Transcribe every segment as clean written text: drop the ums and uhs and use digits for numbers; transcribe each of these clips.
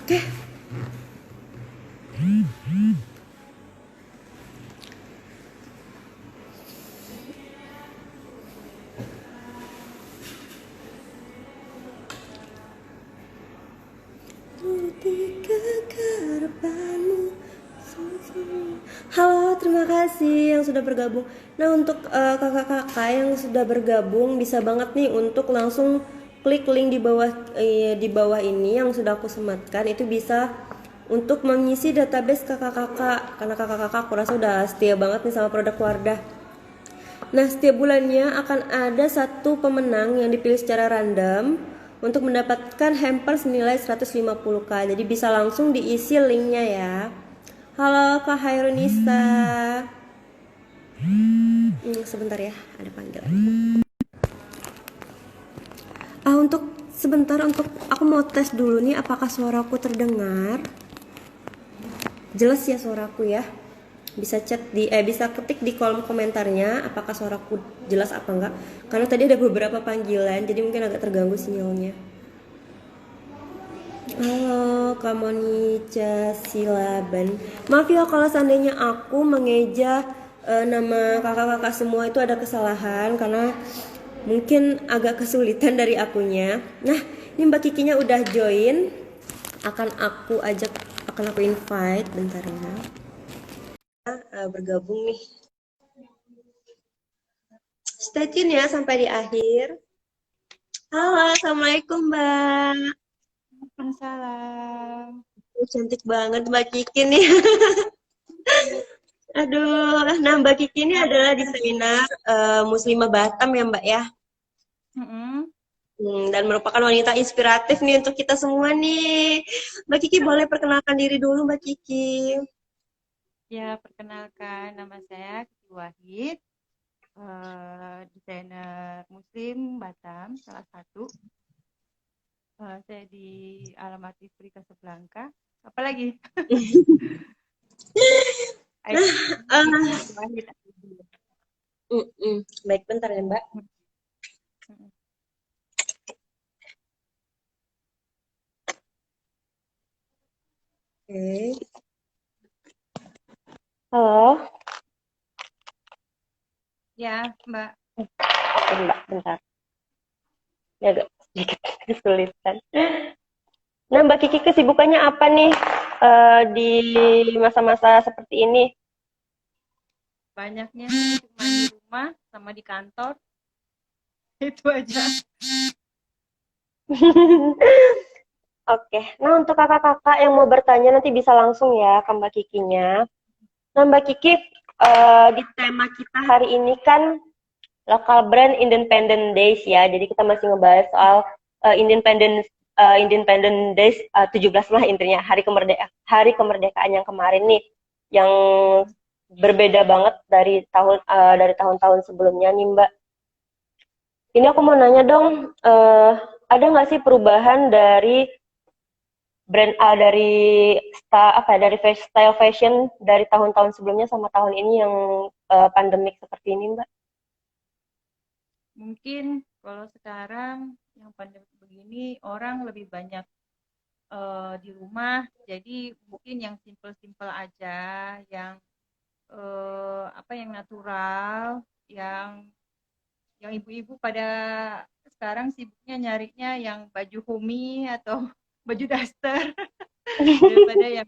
Oke. Halo, terima kasih yang sudah bergabung. Nah, untuk kakak-kakak yang sudah bergabung bisa banget nih untuk langsung klik link di bawah ini yang sudah aku sematkan, itu bisa untuk mengisi database kakak-kakak, karena kakak-kakak aku rasa udah setia banget nih sama produk Wardah. Nah, setiap bulannya akan ada satu pemenang yang dipilih secara random untuk mendapatkan hamper senilai 150k. Jadi bisa langsung diisi linknya ya. Halo Kak Hairunisa. Sebentar ya, ada panggilan. Untuk sebentar, untuk aku mau tes dulu nih apakah suaraku terdengar. Jelas ya suaraku ya. Bisa bisa ketik di kolom komentarnya apakah suaraku jelas apa enggak, karena tadi ada beberapa panggilan jadi mungkin agak terganggu sinyalnya. Halo Kak Monica Silaban, maaf ya kalau seandainya aku mengeja nama kakak-kakak semua itu ada kesalahan karena mungkin agak kesulitan dari akunya. Nah, ini Mbak Kikinya udah join, akan aku ajak, akan aku invite bentar ya. Bergabung nih. Stay tune ya sampai di akhir. Halo, Assalamualaikum Mbak. Waalaikumsalam. Cantik banget Mbak Kiki nih. Aduh, nah Mbak Kiki ini adalah desainer Muslimah Batam ya Mbak ya. Mm-mm. Dan merupakan wanita inspiratif nih untuk kita semua nih. Mbak Kiki boleh perkenalkan diri dulu Mbak Kiki. Ya, perkenalkan nama saya Kiki Wahid, desainer Muslim Batam, salah satu. Saya di alamat Istri Casablanca. Apalagi? Uh, Kiki Wahid. Baik, bentar ya Mbak. Mm-mm. Oke. Halo. Ya, Mbak. Oke Mbak, bentar. Ini agak sedikit kesulitan. Nah, Mbak Kiki kesibukannya apa nih di masa-masa seperti ini? Banyaknya sih cuma di rumah sama di kantor. Itu aja. Oke, nah untuk kakak-kakak yang mau bertanya nanti bisa langsung ya ke Mbak Kikinya. Nah, Mbak Kiki, di tema kita hari ini kan local brand Independent Days ya. Jadi kita masih ngebahas soal Independent Days 17 lah intinya, hari kemerdekaan yang kemarin nih, yang berbeda banget dari tahun-tahun sebelumnya nih Mbak. Ini aku mau nanya dong, ada nggak sih perubahan dari dari style fashion dari tahun-tahun sebelumnya sama tahun ini yang pandemik seperti ini, Mbak? Mungkin kalau sekarang yang pandemi begini orang lebih banyak di rumah, jadi mungkin yang simple-simple aja, yang apa yang natural, yang ibu-ibu pada sekarang sibuknya nyarinya yang baju homi atau baju daster daripada yang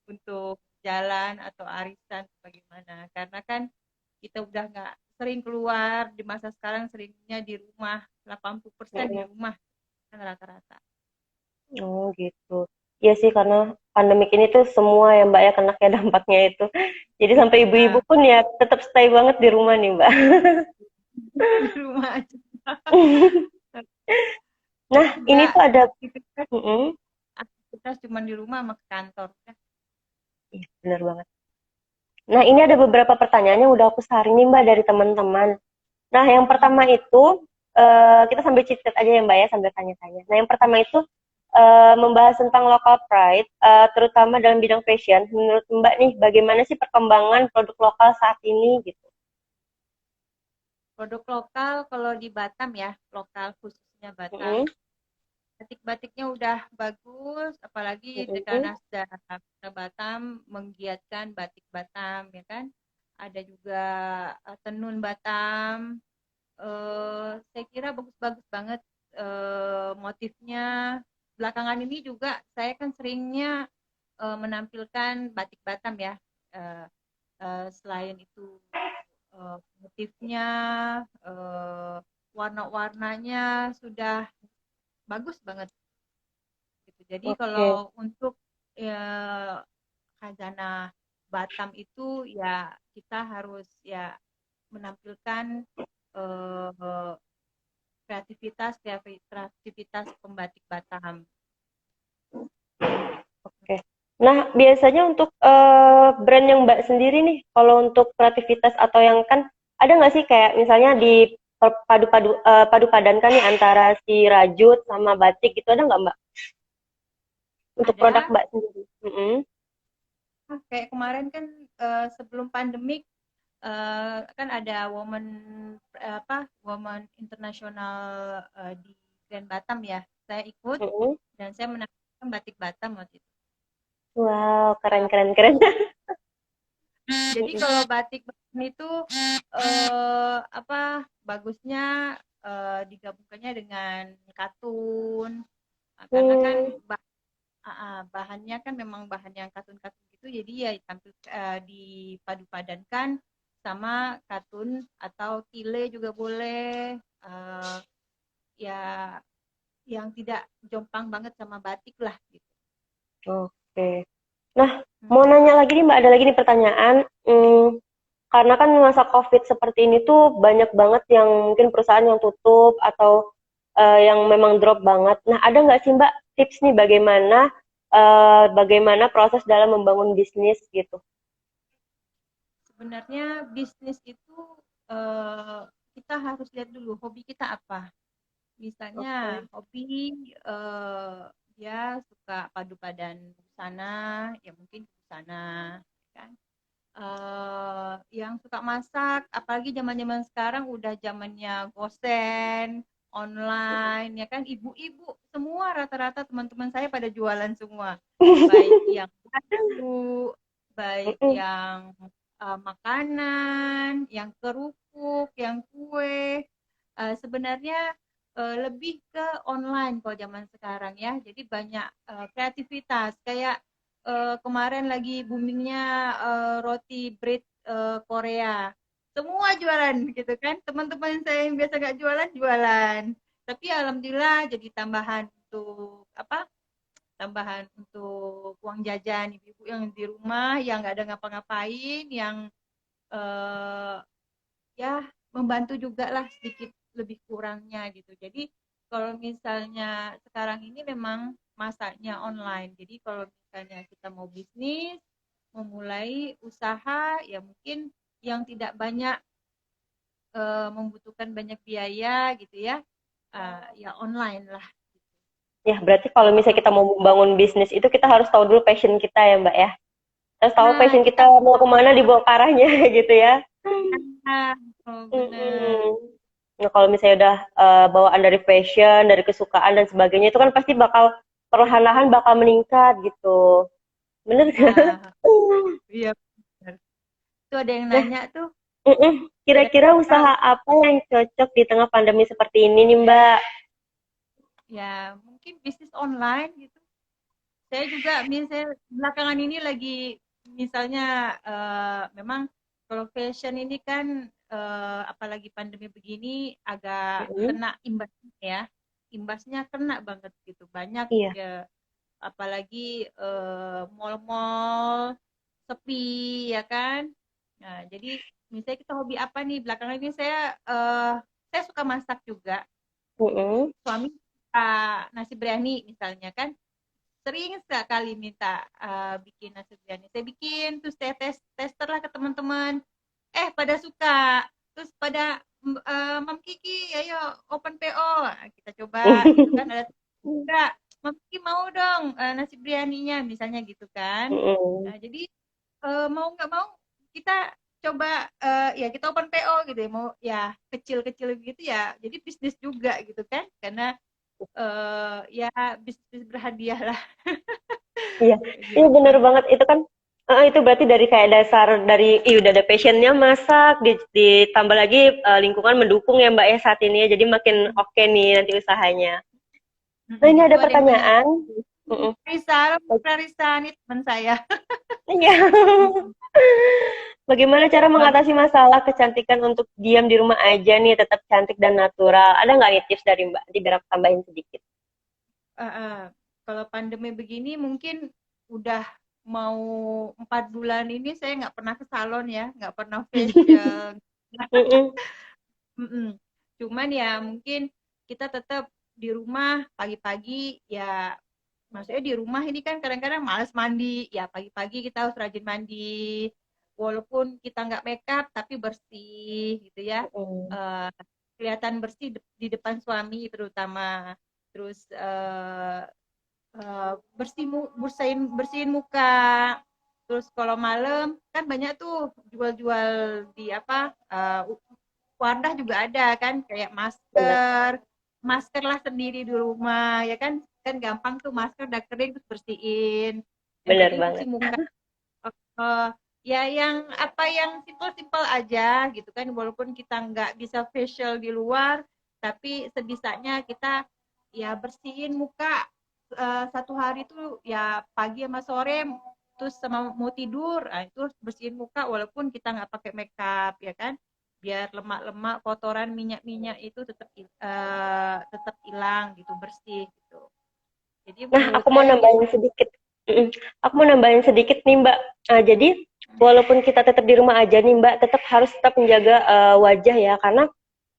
untuk jalan atau arisan bagaimana, karena kan kita udah nggak sering keluar di masa sekarang, seringnya di rumah, 80% di rumah kan rata-rata. Oh gitu. Iya sih karena pandemik ini tuh semua ya Mbak ya kena kayak dampaknya itu. Jadi sampai ibu-ibu Nah, pun ya tetap stay banget di rumah nih Mbak. di rumah aja. Nah ini Enggak, tuh ada, aktivitas mm-mm. aktivitas cuma di rumah sama ke kantor kan. Iya, bener banget. Nah ini ada beberapa pertanyaan yang udah aku saring nih Mbak dari teman-teman. Nah yang pertama itu kita sambil chit-chat aja ya Mbak ya sambil tanya-tanya. Nah yang pertama itu membahas tentang local pride, terutama dalam bidang fashion. Menurut Mbak nih, bagaimana sih perkembangan produk lokal saat ini gitu? Produk lokal kalau di Batam ya, lokal khususnya Batam, Mm-mm. batik-batiknya udah bagus, apalagi Mm-mm. karena sudah Batam menggiatkan batik Batam, ya kan? Ada juga tenun Batam. Saya kira bagus-bagus banget motifnya. Belakangan ini juga saya kan seringnya menampilkan batik Batam ya. Eh, Selain itu motifnya, eh, warna-warnanya sudah bagus banget gitu. Jadi Oke, kalau untuk khazanah Batam itu ya kita harus ya menampilkan eh, kreativitas pembatik Batam. oke. Nah, biasanya untuk brand yang Mbak sendiri nih, kalau untuk kreativitas atau yang kan ada nggak sih kayak misalnya di padu padankan nih antara si rajut sama batik gitu ada nggak Mbak untuk produk Ada Mbak sendiri? Mm-mm. kayak kemarin kan sebelum pandemik kan ada Women Internasional di Grand Batam ya. Saya ikut Mm-mm. dan saya menampilkan batik Batam waktu itu. Wow, keren Uh, keren keren. jadi Mm-mm. kalau batik Batam itu bagusnya digabungkannya dengan katun. Nah, karena kan Hmm, bahannya kan memang bahan yang katun-katun gitu, jadi ya tampil dipadu-padankan sama katun atau tile juga boleh, ya yang tidak jompang banget sama batik lah gitu. oke. Nah, Hmm. mau nanya lagi nih Mbak, ada lagi nih pertanyaan. Karena kan masa COVID seperti ini tuh banyak banget yang mungkin perusahaan yang tutup atau yang memang drop banget. Nah, ada nggak sih Mbak tips nih bagaimana proses dalam membangun bisnis gitu? Sebenarnya bisnis itu eh, kita harus lihat dulu hobi kita apa. Misalnya Oke. hobi dia suka padu padan busana, ya mungkin busana, kan? Yang suka masak, apalagi zaman-zaman sekarang udah zamannya gosen, online, ya kan? Ibu-ibu semua rata-rata teman-teman saya pada jualan semua, baik yang baju, baik Mm-mm. yang makanan, yang kerupuk, yang kue. Sebenarnya lebih ke online kalau zaman sekarang ya. Jadi banyak kreativitas kayak kemarin lagi boomingnya roti bread Korea. Semua jualan gitu kan. Teman-teman saya yang biasa nggak jualan jualan. Tapi alhamdulillah jadi tambahan untuk apa? Tambahan untuk uang jajan ibu-ibu yang di rumah yang nggak ada ngapa-ngapain, yang eh, ya membantu juga lah sedikit lebih kurangnya gitu. Jadi kalau misalnya sekarang ini memang masanya online. Jadi kalau misalnya kita mau bisnis, memulai usaha, ya mungkin yang tidak banyak membutuhkan banyak biaya gitu ya, ya online lah. Ya, berarti kalau misalnya Kalau kita mau membangun bisnis itu kita harus tahu dulu passion kita ya Mbak ya. Terus tahu nah passion kita kita mau kemana dibawa ke arahnya gitu ya. oh, benar. Mm-mm. Nah, kalau misalnya udah bawaan dari passion, dari kesukaan dan sebagainya itu kan pasti bakal perlahan-lahan bakal meningkat gitu. Bener kan? Nah, iya benar. Tuh ada yang Nah, nanya tuh kira-kira kira-kira usaha apa yang cocok di tengah pandemi seperti ini nih Mbak? ya mungkin bisnis online gitu. Saya juga misalnya belakangan ini lagi misalnya memang kalau fashion ini kan apalagi pandemi begini agak Mm-mm. kena imbasnya ya. Imbasnya kena banget gitu. Banyak Iya. apalagi mall-mall sepi ya kan. Nah, jadi misalnya kita hobi apa nih? Belakangan ini saya suka masak juga. Mm-mm. Suami suka nasi biryani misalnya kan, sering sekali minta bikin nasi biryani. Saya bikin, terus saya tester lah ke teman-teman. Pada suka. Terus pada Mam Kiki, ayo open PO. Nah, kita coba gitu kan. Ada enggak, Mam Kiki mau dong nasi biryaninya misalnya gitu kan. Mm-mm. Nah, jadi mau nggak mau kita coba ya kita open PO gitu ya. Mau ya kecil-kecil gitu ya. Jadi bisnis juga gitu kan. Karena Ya bis berhadiah lah Iya, di iya bener rumah. banget itu kan. Itu berarti dari kayak dasar dari udah ada passionnya masak, ditambah lagi lingkungan mendukung ya Mbak ya saat ini ya, jadi makin oke nih nanti usahanya. Nah ini Itu ada ada yang tanya pertanyaan. Mm-mm. Risa nih teman saya. Iya. Bagaimana cara Bagus. mengatasi masalah kecantikan untuk diam di rumah aja nih, tetap cantik dan natural? Ada nggak nih tips dari Mbak? Nanti biar aku tambahin sedikit. Eh, eh, Kalau pandemi begini mungkin udah mau 4 bulan ini saya nggak pernah ke salon ya, nggak pernah facial. Mm-mm. Mm-mm. Cuman ya mungkin kita tetap di rumah pagi-pagi ya, maksudnya di rumah ini kan kadang-kadang males mandi, ya pagi-pagi kita harus rajin mandi. Walaupun kita nggak makeup tapi bersih gitu ya. Mm-mm. Eh, Kelihatan bersih di depan suami terutama. Terus bersihin bersihin muka. Terus kalau malam kan banyak tuh jual-jual di apa Wardah juga ada kan kayak Benar, masker lah sendiri di rumah ya kan, kan gampang tuh masker udah kering terus bersihin. Yang benar penting cuci banget. muka. Eh, Ya yang apa yang simple-simple aja gitu kan, walaupun kita nggak bisa facial di luar tapi sebisanya kita ya bersihin muka 1 hari tuh ya pagi sama sore, terus sama mau tidur itu harus bersihin muka walaupun kita nggak pakai makeup ya kan, biar lemak-lemak kotoran minyak-minyak itu tetap hilang gitu, bersih gitu. Jadi Nah, menurut aku mau saya gitu. nambahin sedikit. Mm-mm. Aku mau nambahin sedikit nih, Mbak. Jadi, walaupun kita tetap di rumah aja nih, Mbak, tetap menjaga wajah ya, karena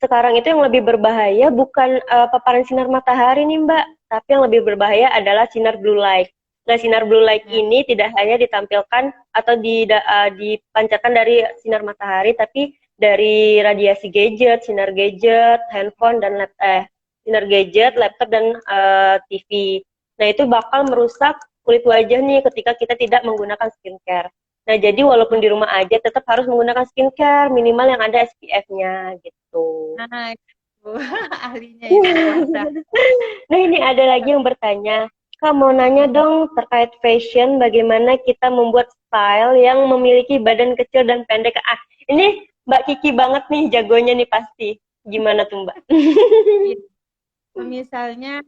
sekarang itu yang lebih berbahaya bukan paparan sinar matahari nih, Mbak, tapi yang lebih berbahaya adalah sinar blue light. Nah, sinar blue light Ya. ini tidak hanya ditampilkan atau dipancarkan dari sinar matahari, tapi dari radiasi gadget, sinar gadget, handphone dan sinar gadget, laptop dan TV. Nah, itu bakal merusak kulit wajah nih ketika kita tidak menggunakan skincare. Nah, jadi walaupun di rumah aja tetap harus menggunakan skincare minimal yang ada SPF-nya gitu. Nah, itu ahlinya itu Wardah. Nah, ini ada lagi yang bertanya, Kak mau nanya dong terkait fashion, bagaimana kita membuat style yang memiliki badan kecil dan pendek. Ini Mbak Kiki banget nih, jagonya nih pasti. Gimana tuh Mbak? Iya. Misalnya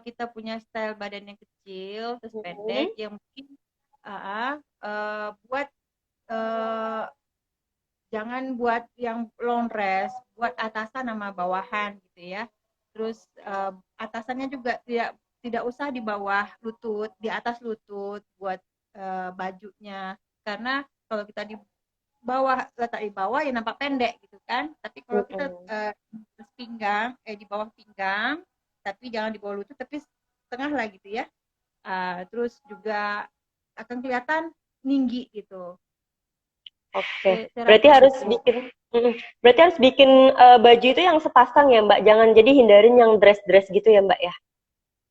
kita punya style badan yang kecil terus pendek, Mm-mm. yang mungkin buat eh, jangan buat yang long dress, buat atasan sama bawahan gitu ya. Terus atasannya juga tidak tidak usah di bawah lutut, di atas lutut buat bajunya. Karena kalau kita di bawah, letak di bawah ya nampak pendek gitu kan. Tapi kalau kita Mm-mm. di bawah pinggang, tapi jangan di bawah lutut, tapi setengah lah gitu ya. Terus juga akan kelihatan tinggi gitu. Oke, Saya berarti rasa harus gitu. bikin, berarti harus bikin baju itu yang sepasang ya Mbak. Jangan jadi hindarin yang dress-dress gitu ya Mbak ya.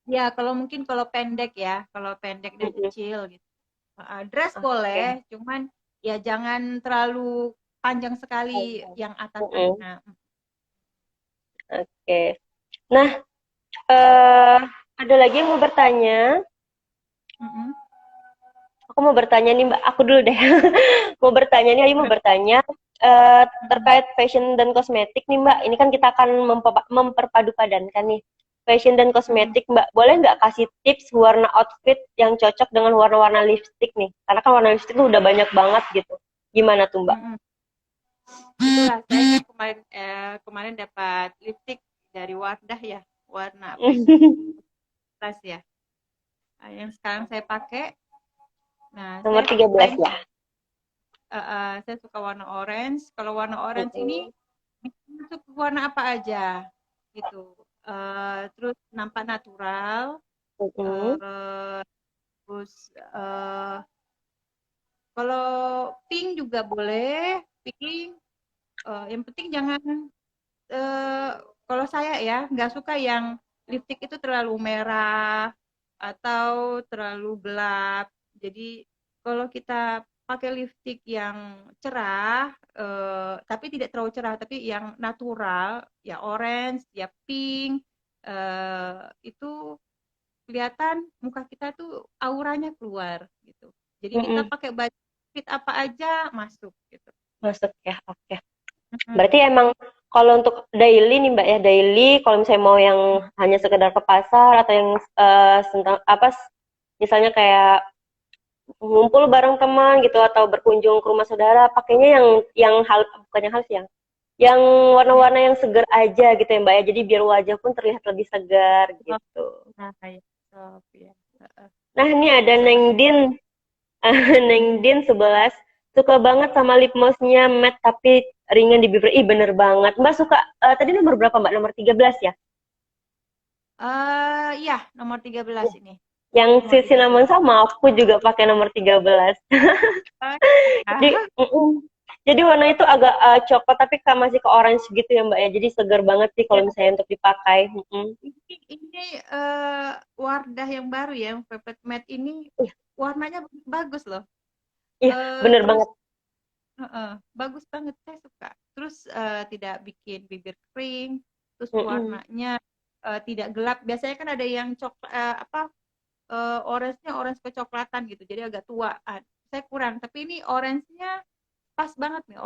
Ya, kalau mungkin kalau pendek ya, kalau pendek dan Mm-mm. kecil gitu. Dress boleh, Oke. cuman ya jangan terlalu panjang sekali yang atasan. Mm-mm. Nah, Oke. Nah, eh ada lagi yang mau bertanya. mm-mm. Aku mau bertanya nih Mbak. Aku dulu deh. Mau bertanya nih, Ayu mau bertanya terkait fashion dan kosmetik nih Mbak. Ini kan kita akan memperpadupadankan nih fashion dan Mm-mm. kosmetik Mbak. Boleh nggak kasih tips warna outfit yang cocok dengan warna-warna lipstick nih? Karena kan warna lipstick tuh udah banyak banget gitu. Gimana tuh Mbak? Mm-mm. Itulah saya kan kemarin dapat lipstick dari Wardah ya, warna apa itu? Tas ya. Yang sekarang saya pakai. Nah, Nomor 13 ya. saya suka warna orange. Kalau warna orange ini Mm-mm. masuk warna apa aja gitu. Terus nampak natural. Mm-mm. eh, Terus kalau pink juga boleh, pink. Yang penting jangan eh, kalau saya ya nggak suka yang lipstick itu terlalu merah atau terlalu gelap. Jadi kalau kita pakai lipstick yang cerah, tapi tidak terlalu cerah, tapi yang natural, ya orange, ya pink, itu kelihatan muka kita tuh auranya keluar gitu. Jadi kita Mm-mm. pakai baju fit apa aja masuk gitu. Masuk ya, oke. Berarti Mm-mm. emang kalau untuk daily nih Mbak ya, daily kalau misalnya mau yang hanya sekedar ke pasar atau yang misalnya kayak ngumpul bareng teman gitu atau berkunjung ke rumah saudara, pakainya yang hal bukannya hal sih yang Ya. warna-warna yang segar aja gitu ya Mbak ya. Jadi biar wajah pun terlihat lebih segar Oh, gitu. nah kayak top ya. Heeh. Nah, ini ada Bisa Neng pakai. Din. Neng Din 11 suka banget sama lip glossnya matte tapi ringan di bibir. Ih, bener banget. Mbak suka tadi nomor berapa Mbak? Nomor 13 ya? Iya, nomor 13 ini. Yang Nomor si tiga cinnamon belas. sama aku juga pakai nomor 13. Oh, Jadi, iya. jadi warna itu agak coklat tapi masih ke orange gitu ya Mbak ya. Jadi segar banget sih kalau Ya, misalnya untuk dipakai. Mm-mm. ini Wardah yang baru ya, yang Velvet Matte ini Iya, warnanya bagus loh. iya, bener Terus banget. bagus banget, saya suka. Terus tidak bikin bibir kering, terus Mm-mm. warnanya tidak gelap. Biasanya kan ada yang coklat apa orange-nya orange kecoklatan gitu, jadi agak tua. Saya kurang, tapi ini orange-nya pas banget nih.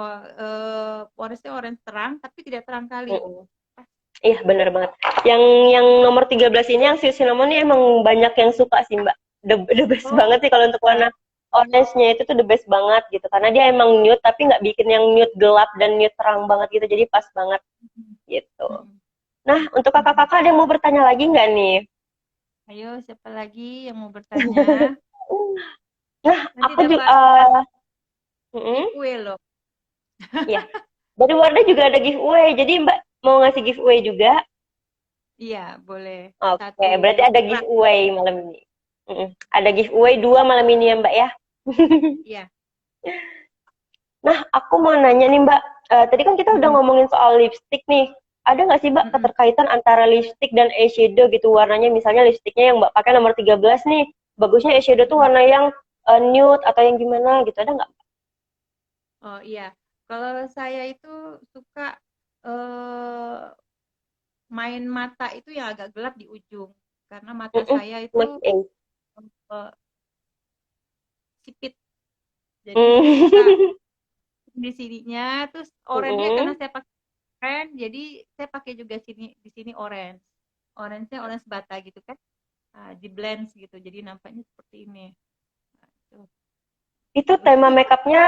Orange-nya orange terang, tapi tidak terang kali. Mm-mm. Pas. Iya, bener banget. Yang nomor 13 ini yang si cinnamon ini emang banyak yang suka sih, Mbak. The best Oh, banget sih kalau untuk ya. warna orange-nya itu tuh the best banget gitu. Karena dia emang nude tapi nggak bikin yang nude gelap dan nude terang banget gitu. Jadi pas banget Mm-mm. gitu. Mm-mm. Nah, untuk Mm-mm. kakak-kakak ada yang mau bertanya lagi nggak nih? Ayo, siapa lagi yang mau bertanya? Nah, Nanti aku juga, dapat mm-mm, giveaway loh. ya. Dari Wardah juga ada giveaway. Jadi Mbak mau ngasih giveaway juga? Iya, boleh. Oke, Satu berarti ada rak. giveaway malam ini. Mm-mm. Ada giveaway dua malam ini ya Mbak ya. Iya. Nah, aku mau nanya nih Mbak, tadi kan kita udah Mm-mm. ngomongin soal lipstick nih. Ada nggak sih Mbak Mm-mm. keterkaitan antara lipstick dan eyeshadow gitu warnanya? Misalnya lipsticknya yang Mbak pakai nomor 13 nih, bagusnya eyeshadow tuh Mm-mm. warna yang nude atau yang gimana gitu, ada nggak? Oh iya, kalau saya itu suka eh, main mata itu yang agak gelap di ujung, karena mata Mm-mm, saya itu make ace. eh, sipit, jadi saya suka Mm. di sininya, terus oranye karena Mm-mm. saya pakai orange, jadi saya pakai juga di sini orange, orange-nya orange bata gitu kan. Di blend gitu, jadi nampaknya seperti ini. Nah, Itu itu. tema makeupnya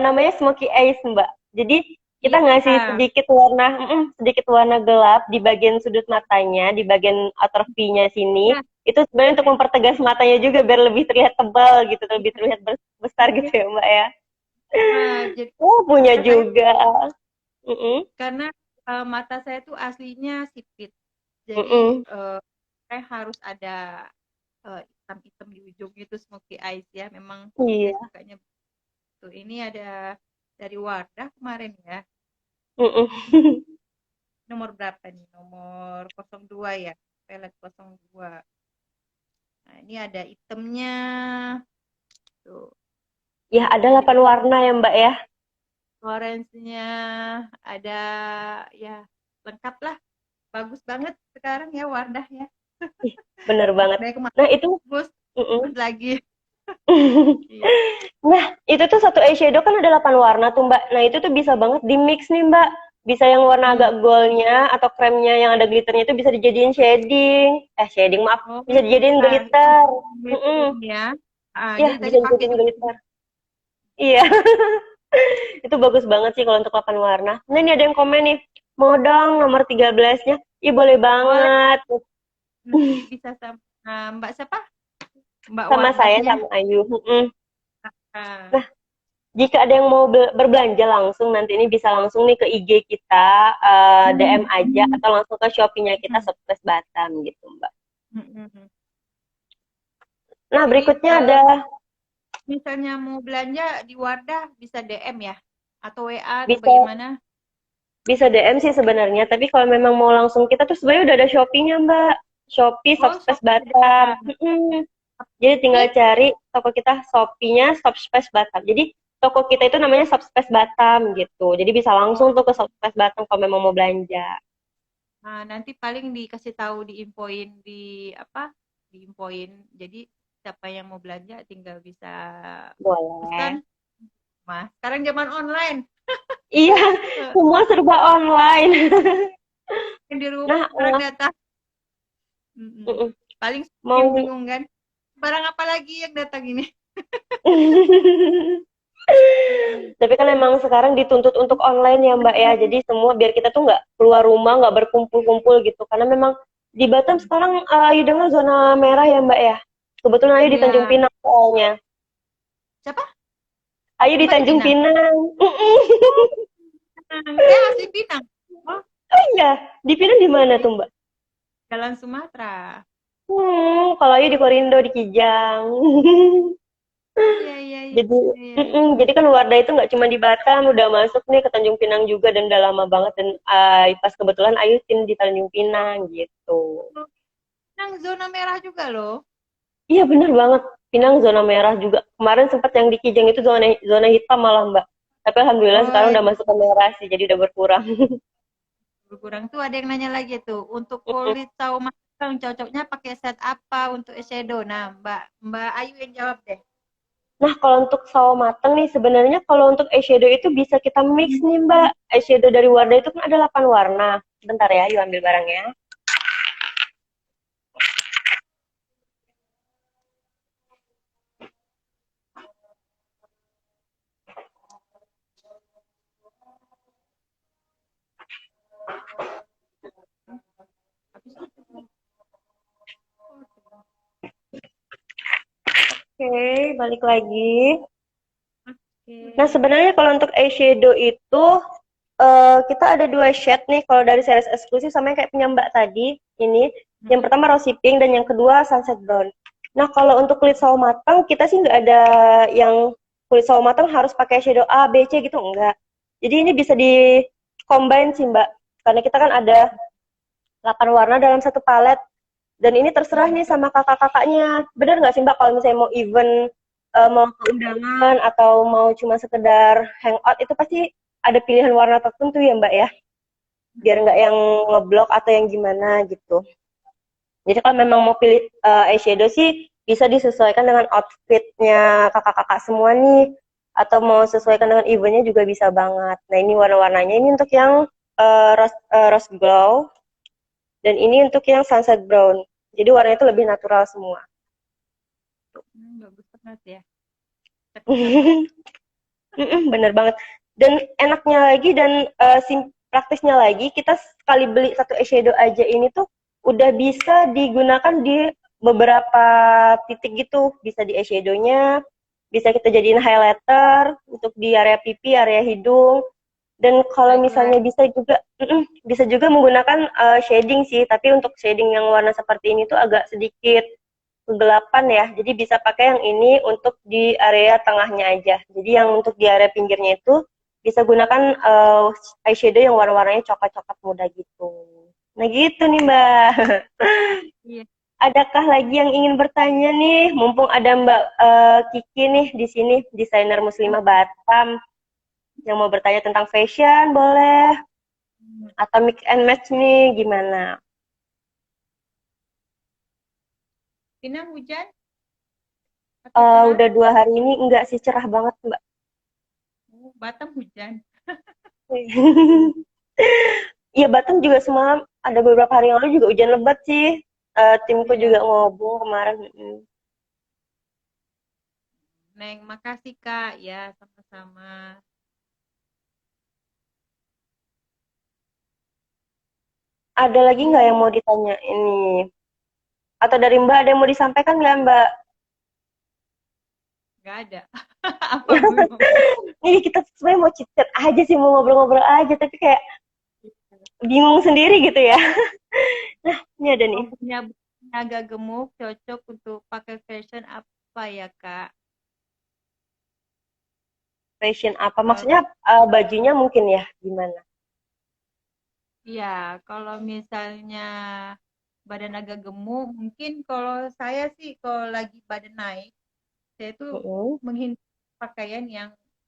namanya smoky eyes Mbak. Jadi kita Iya. ngasih sedikit warna gelap di bagian sudut matanya, di bagian outer V-nya sini. Ya, Itu sebenarnya untuk mempertegas matanya juga biar lebih terlihat tebal gitu, lebih iya. terlihat besar gitu Jadi, ya Mbak ya. jadi Oh, punya mata saya, juga. Mm-mm, karena mata saya tuh aslinya sipit, jadi mm-mm. saya harus ada hitam-hitam di ujung itu, smoky eyes ya, memang saya Iya. sukanya begitu. Ini ada dari Wardah kemarin ya, Mm-mm. nomor berapa nih, nomor 02 ya, pelet 02. Nah ini ada hitamnya tuh, Ya, ada ada 8 warna ya Mbak ya. orange-nya, ada, ya lengkap lah, bagus banget sekarang ya Wardah ya. Ih, bener banget. Dari kemarin Nah, itu bagus, mm-mm. bagus lagi. Iya. Nah, itu tuh satu eyeshadow kan ada 8 warna tuh, Mbak. Nah, itu tuh bisa banget di-mix nih, Mbak. Bisa yang warna Hmm. agak goldnya atau kremnya yang ada glitternya itu bisa dijadiin shading. Shading maaf. Oh, Bisa dijadiin nah, glitter. itu Mm-mm. ya. Iya, Jadi tadi bisa pakai dijadiin juga. glitter. Iya, itu bagus banget sih kalau untuk 8 warna. Nah, ini ada yang komen nih. Mau dong nomor 13-nya. Iya, boleh Boleh, banget. nanti bisa sama Mbak siapa? Mbak Sama saya, Wardahnya. sama Ayu. Mm-mm. Nah, Nah, jika ada yang mau berbelanja langsung, nanti ini bisa langsung nih ke IG kita, DM aja, atau langsung ke Shopee-nya kita, hmm, Surprise Batam gitu, Mbak. hmm, hmm, hmm. Nah, Jadi berikutnya ada, misalnya mau belanja di Wardah bisa DM ya, atau WA atau bisa bagaimana? bisa DM sih sebenarnya, tapi kalau memang mau langsung kita tuh sebenarnya udah ada Shopee-nya, Mbak. Shopee, Oh, Surprise Shopee Batam. ada. Mm-mm. Jadi tinggal Tapi cari toko kita Shopee-nya Subspace Batam. Jadi toko kita itu namanya Subspace Batam gitu. Jadi bisa oh, langsung tuh ke Subspace Batam kalau memang mau belanja. Nah, nanti paling dikasih tahu diinfoin di apa? Diinfoin. Jadi siapa yang mau belanja tinggal bisa Boleh. pesan. Mas, sekarang zaman online. Iya, Eh, semua serba online. Yang di rumah Nah, orang datang. Mm-mm. mm-mm. Paling Mau bingung kan. Barang apa lagi yang datang ini? Tapi kan emang sekarang dituntut untuk online ya Mbak ya. Jadi semua biar kita tuh nggak keluar rumah, nggak berkumpul-kumpul gitu. Karena memang di Batam sekarang Ayu dengar zona merah ya Mbak ya. Kebetulan Ayu di Tanjung Iya. Pinang soalnya. Siapa? Ayu di Mbak di Tanjung Pinang. Pinang. Oh, Pinang. Saya asli Pinang. Oh, Oh iya, di Pinang di mana di tuh Mbak? Jalan Sumatera. Kalau Ayu di Korindo di Kijang. Iya, iya, iya, Jadi, iya, iya. jadi kan Wardah itu nggak cuma di Batam, udah masuk nih ke Tanjung Pinang juga dan udah lama banget dan pas kebetulan Ayu tim di Tanjung Pinang gitu. Oh, Pinang zona merah juga loh. Iya bener banget, Pinang zona merah juga. Kemarin sempat yang di Kijang itu zona zona hitam malah Mbak. Tapi alhamdulillah sekarang Oh, udah masuk ke merah sih, jadi udah berkurang. berkurang tuh ada yang nanya lagi tuh, untuk kulit sawo matang cocoknya pakai set apa untuk eyeshadow? Nah, Mbak Mbak Ayu yang jawab deh. Nah kalau untuk sawo mateng nih sebenarnya kalau untuk eyeshadow itu bisa kita mix nih Mbak. Eyeshadow dari Wardah itu kan ada 8 warna. Bentar ya, yuk ambil barangnya. Habis itu. Oke, balik lagi. Nah, Oke. sebenarnya kalau untuk eyeshadow itu kita ada dua shade nih kalau dari series eksklusif sama yang kayak punya Mbak tadi. Ini yang pertama rosy pink dan yang kedua sunset brown. Nah, kalau untuk kulit sawo matang kita sih nggak ada yang kulit sawo matang harus pakai shadow A, B, C gitu enggak. Jadi ini bisa di combine sih Mbak. Karena kita kan ada 8 warna dalam satu palet dan ini terserah nih sama kakak-kakaknya. Bener nggak sih Mbak kalau misalnya mau event, mau ke undangan atau mau cuma sekedar hangout itu pasti ada pilihan warna tertentu ya Mbak ya, biar nggak yang ngeblok atau yang gimana gitu. Jadi kalau memang mau pilih eyeshadow sih bisa disesuaikan dengan outfitnya kakak-kakak semua nih, atau mau sesuaikan dengan eventnya juga bisa banget. Nah ini warna-warnanya ini untuk yang rose glow dan ini untuk yang sunset brown. Jadi warnanya itu lebih natural semua. Bagus banget ya. Cakep. Bener banget. Dan enaknya lagi dan praktisnya lagi, kita sekali beli satu eyeshadow aja ini tuh udah bisa digunakan di beberapa titik gitu. Bisa di eyeshadownya, bisa kita jadiin highlighter untuk di area pipi, area hidung. Dan kalau Baiklah. misalnya bisa juga, bisa juga menggunakan shading sih. Tapi untuk shading yang warna seperti ini tuh agak sedikit kegelapan ya. Jadi bisa pakai yang ini untuk di area tengahnya aja. Jadi yang untuk di area pinggirnya itu bisa gunakan eyeshadow yang warna-warnanya coklat-coklat muda gitu. Nah gitu nih Mbak. Iya. Adakah lagi yang ingin bertanya nih? Mumpung ada Mbak Kiki nih di sini, desainer muslimah Batam. Yang mau bertanya tentang fashion boleh. Atau mix and match nih gimana? Pinang hujan atau cerah? Udah 2 hari ini enggak sih cerah banget Mbak. Oh, Batam hujan. Iya Batam juga semalam ada beberapa hari yang lalu juga hujan lebat sih. Timku juga Iya. ngobong kemarin. Neng, makasih Kak. Ya, sama-sama. Ada lagi nggak yang mau ditanya ini? Atau dari Mbak ada yang mau disampaikan nggak Mbak? Nggak ada. Apa belum? Ini kita sebenarnya mau chit-chat aja sih, mau ngobrol-ngobrol aja, tapi kayak bingung sendiri gitu ya. Nah, ini ada nih. Kalau punya agak gemuk, cocok untuk pakai fashion apa ya Kak? Fashion apa? Kalau Maksudnya bajunya mungkin ya, gimana? iya, kalau misalnya badan agak gemuk, mungkin kalau saya sih kalau lagi badan naik, saya tuh Mm-mm. menghindari pakaian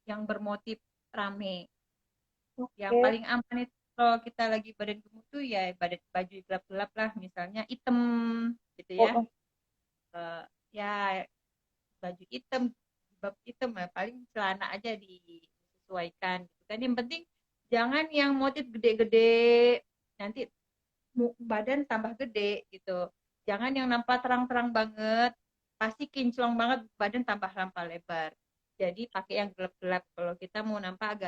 yang bermotif rame. Yang Oke. paling aman itu kalau kita lagi badan gemuk tuh ya badan baju gelap-gelap lah, misalnya hitam gitu ya. Mm-mm. Eh, ya baju hitam, jilbab hitam ya, paling celana aja disesuaikan gitu kan. Yang penting jangan yang motif gede-gede, nanti badan tambah gede gitu. Jangan yang nampak terang-terang banget, pasti kinclong banget, badan tambah lebar. Jadi pakai yang gelap-gelap kalau kita mau nampak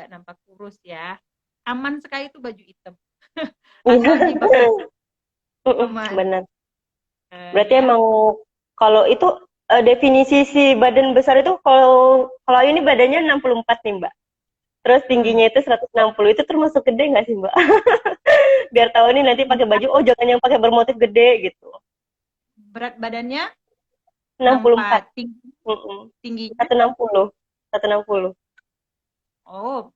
kurus ya. Aman sekali itu baju hitam. Asal jilbabnya Mm-mm, aman. benar. Berarti Ya. emang kalau itu definisi si badan besar itu kalau Ayu ini badannya 64 nih Mbak. Terus Hmm. tingginya itu 160 itu termasuk gede nggak sih Mbak? Biar tahu nih nanti pakai baju, oh jangan yang pakai bermotif gede gitu. Berat badannya 64. 64, Mm-mm. tingginya. 160. 160. Oh,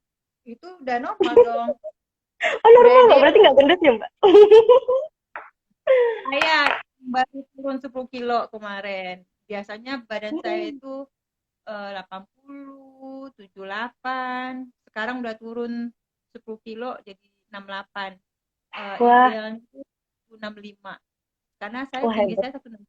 itu udah normal dong. Oh Udah normal Mbak, ideal. berarti nggak gendut ya Mbak? Saya baru turun 10 kilo kemarin. Biasanya badan saya Mm-mm. itu 80, 78. Sekarang udah turun 10 kilo jadi 68. Wah, Idealnya itu 65. Karena saya wah tinggi hebat. saya 165.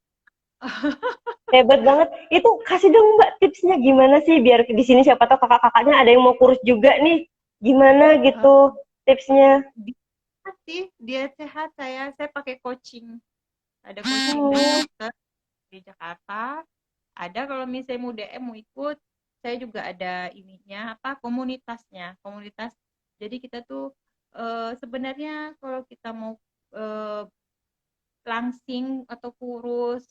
Hebat banget. Itu kasih dong Mbak tipsnya gimana sih biar di sini siapa tahu kakak-kakaknya ada yang mau kurus juga nih. Gimana gitu tipsnya? Dia sih, dia sehat, saya pakai coaching. Ada coaching dari Oh, dokter di Jakarta. Ada kalau misalnya mau DM mau ikut, saya juga ada ininya apa komunitasnya, komunitas. Jadi kita tuh sebenarnya kalau kita mau eh, langsing atau kurus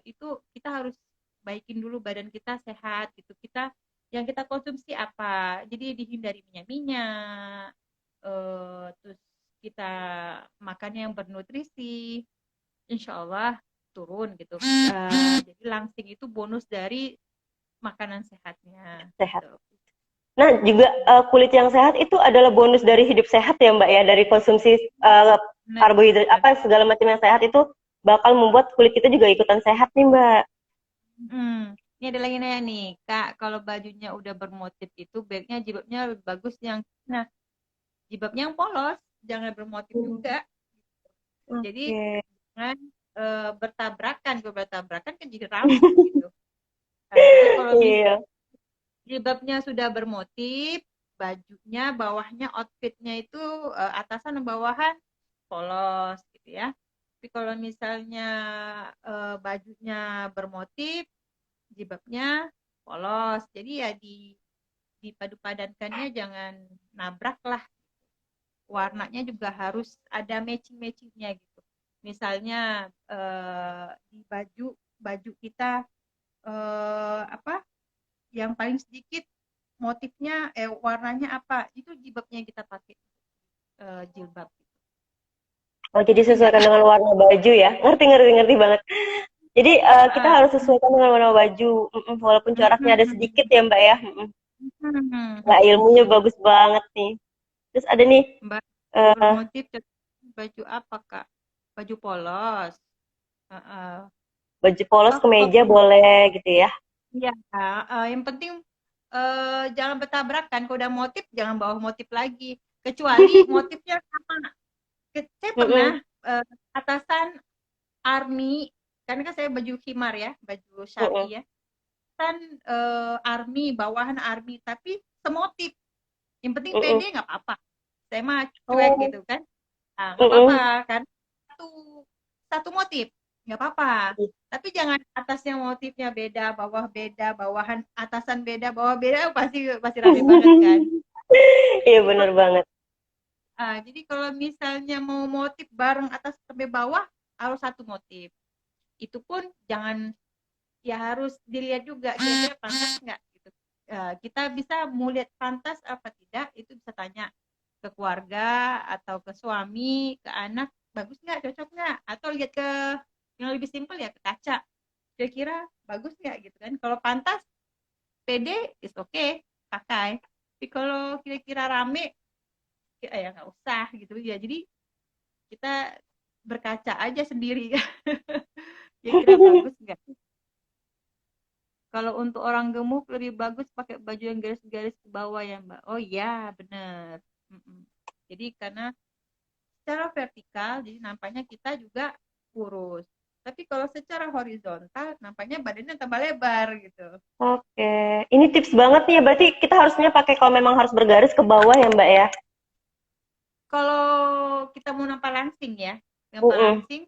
itu kita harus baikin dulu badan kita sehat gitu. Kita yang kita konsumsi apa? Jadi dihindari minyak-minyak, terus kita makan yang bernutrisi, insya Allah turun gitu. Jadi langsing itu bonus dari makanan sehatnya sehat. gitu. Nah, juga kulit yang sehat itu adalah bonus dari hidup sehat ya Mbak ya, dari konsumsi Benar, karbohidrat benar. apa segala macam yang sehat itu bakal membuat kulit kita juga ikutan sehat nih Mbak. Ini ada lagi nanya nih, Kak, kalau bajunya udah bermotif itu baiknya jilbabnya lebih bagus yang nah, jilbabnya yang polos, jangan bermotif juga. Jadi Oke. jangan bertabrakan, kalau bertabrakan kan jadi rame gitu. Nah, jadi kalau Iya. jilbabnya sudah bermotif, bajunya, bawahnya, outfitnya itu atasan dan bawahan polos gitu ya. Tapi kalau misalnya bajunya bermotif, jilbabnya polos. Jadi ya dipadu-padankannya jangan nabrak lah. Warnanya juga harus ada matching-matchingnya gitu. Misalnya di baju kita apa yang paling sedikit motifnya warnanya apa itu jilbabnya yang kita pakai jilbab gitu. Oh, jadi Ngerti nggak? sesuaikan dengan warna baju ya. Ngerti, ngerti, ngerti banget. Jadi kita Uh, harus sesuaikan dengan warna baju, walaupun coraknya ada sedikit ya Mbak ya. Wah, ilmunya bagus banget nih. Terus ada nih, Mbak eh, bermotif baju apa kak? Baju polos. baju polos Oh, oh, kemeja boleh gitu ya. iya. Yang penting jangan bertabrakan. Kalau udah motif jangan bawa motif lagi. Kecuali motifnya sama. Saya pernah Mm-mm, eh, atasan army, karena kan saya baju khimar ya, baju syari mm-mm, ya. Kan army, bawahan army, tapi semotif. Yang penting mm-mm. pede nggak apa-apa. Saya mah cuek Oh, gitu kan. Nah, nggak apa-apa mm-mm. kan. Satu satu motif nggak apa-apa. Tapi jangan atasnya motifnya beda, bawah beda, bawahan atasan beda, bawah beda, pasti pasti rame banget kan. Iya Jadi bener kalau banget. jadi kalau misalnya mau motif bareng atas sampai bawah harus satu motif. Itu pun jangan ya harus dilihat juga kira-kira pantas nggak gitu. Kita bisa mau lihat pantas apa tidak itu bisa tanya ke keluarga atau ke suami, ke anak, bagus nggak, cocok nggak, atau lihat ke yang lebih simpel ya ke kaca, kira-kira bagus nggak gitu kan. Kalau pantas, pede, is oke, okay, pakai. Tapi kalau kira-kira rame, ya nggak usah gitu ya. Jadi kita berkaca aja sendiri, kira-kira bagus nggak. Kalau untuk orang gemuk lebih bagus pakai baju yang garis-garis ke bawah ya Mbak. Oh iya, bener. Mm-mm. Jadi karena secara vertikal, jadi nampaknya kita juga kurus. Tapi kalau secara horizontal, nampaknya badannya tambah lebar gitu. Oke, ini tips banget nih ya. Berarti kita harusnya pakai kalau memang harus bergaris ke bawah ya Mbak ya. Kalau kita mau nampak langsing ya, nampak Mm-mm. langsing,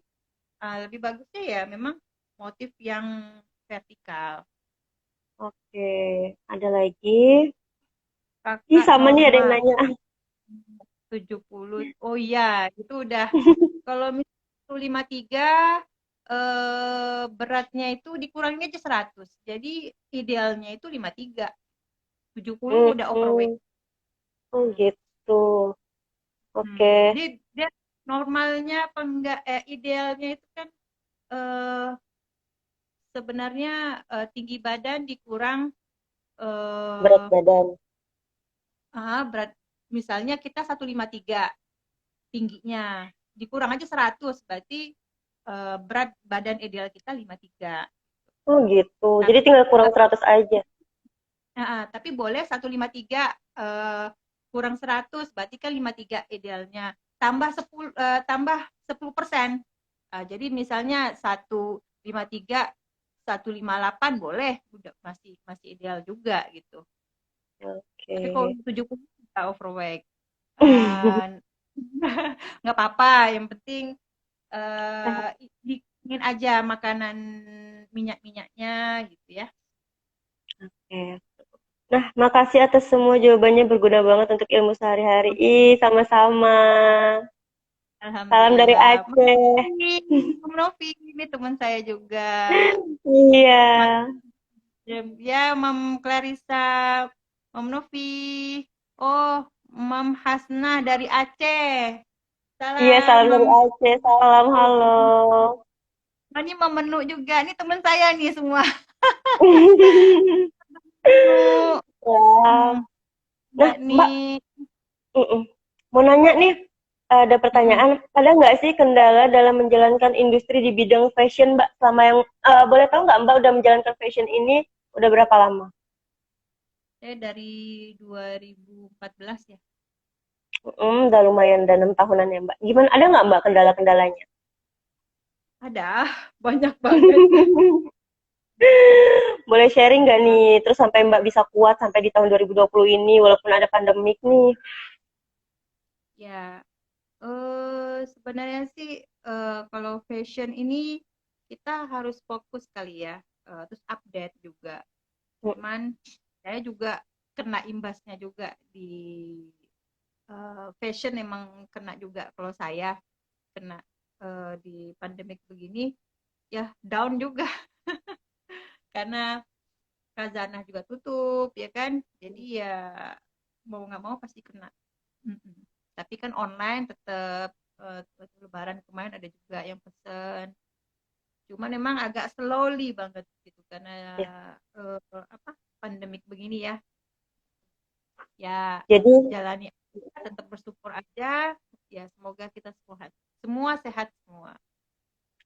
lebih bagusnya ya memang motif yang vertikal. Oke, ada lagi. Ih, Kakak sama nih ada yang normal nanya. 70. Oh iya, itu udah. Kalau misalnya 153, beratnya itu dikurangin aja 100. Jadi idealnya itu 53. 70 udah overweight. Mm-mm. Oh Hmm. gitu. Hmm. Oke. Jadi dia normalnya apa enggak, idealnya itu kan eh, sebenarnya tinggi badan dikurang Berat eh, badan. berat. Misalnya kita 153 tingginya, dikurang aja 100, berarti berat badan ideal kita 53. Oh gitu. Jadi Tapi, tinggal kurang tapi, 100 aja. tapi boleh 153 kurang 100, berarti kan 53 idealnya. Tambah 10%. Jadi misalnya 153 158 boleh, udah masih masih ideal juga gitu. Tapi kalau Oke. 70 udah overweight. Uh, nggak apa-apa, yang penting dingin aja makanan minyak-minyaknya gitu ya. Oke. Nah, makasih atas semua jawabannya berguna banget untuk ilmu sehari-hari. Ih, sama-sama. Salam dari Alhamdulillah. Aceh. Makasih, Om Novi, ini teman saya juga. Iya. Ya, Mam Clarissa, Mam Novi. Oh, Mam Hasnah dari Aceh. Iya, Salam, salam Mam. dari Aceh. Salam, halo. Oh, ini Mam Menu juga. Ini teman saya nih semua. Menu. Ya. Hmm, Nah, Mbak Mbak, nih. mau nanya nih, ada Mm-mm. pertanyaan. Ada nggak sih kendala dalam menjalankan industri di bidang fashion, Mbak? Selama yang, boleh tahu nggak Mbak udah menjalankan fashion ini udah berapa lama? Saya dari 2014 ya. Udah lumayan, udah 6 tahunan ya, Mbak. Gimana, ada nggak Mbak kendala-kendalanya? Ada, banyak banget. Boleh sharing nggak nih? Terus sampai Mbak bisa kuat sampai di tahun 2020 ini, walaupun ada pandemik nih. Ya, sebenarnya sih kalau fashion ini kita harus fokus kali ya, terus update juga. Cuman saya juga kena imbasnya juga di fashion, emang kena juga kalau saya kena di pandemik begini ya down juga karena khazanah juga tutup ya kan. Jadi ya mau nggak mau pasti kena. Mm-mm. Tapi kan online tetap lebaran kemarin ada juga yang pesen. Cuman memang agak slowly banget gitu karena Ya. apa pandemik begini ya. Ya Jadi, jalani tetap bersyukur aja. Ya semoga kita semua sehat semua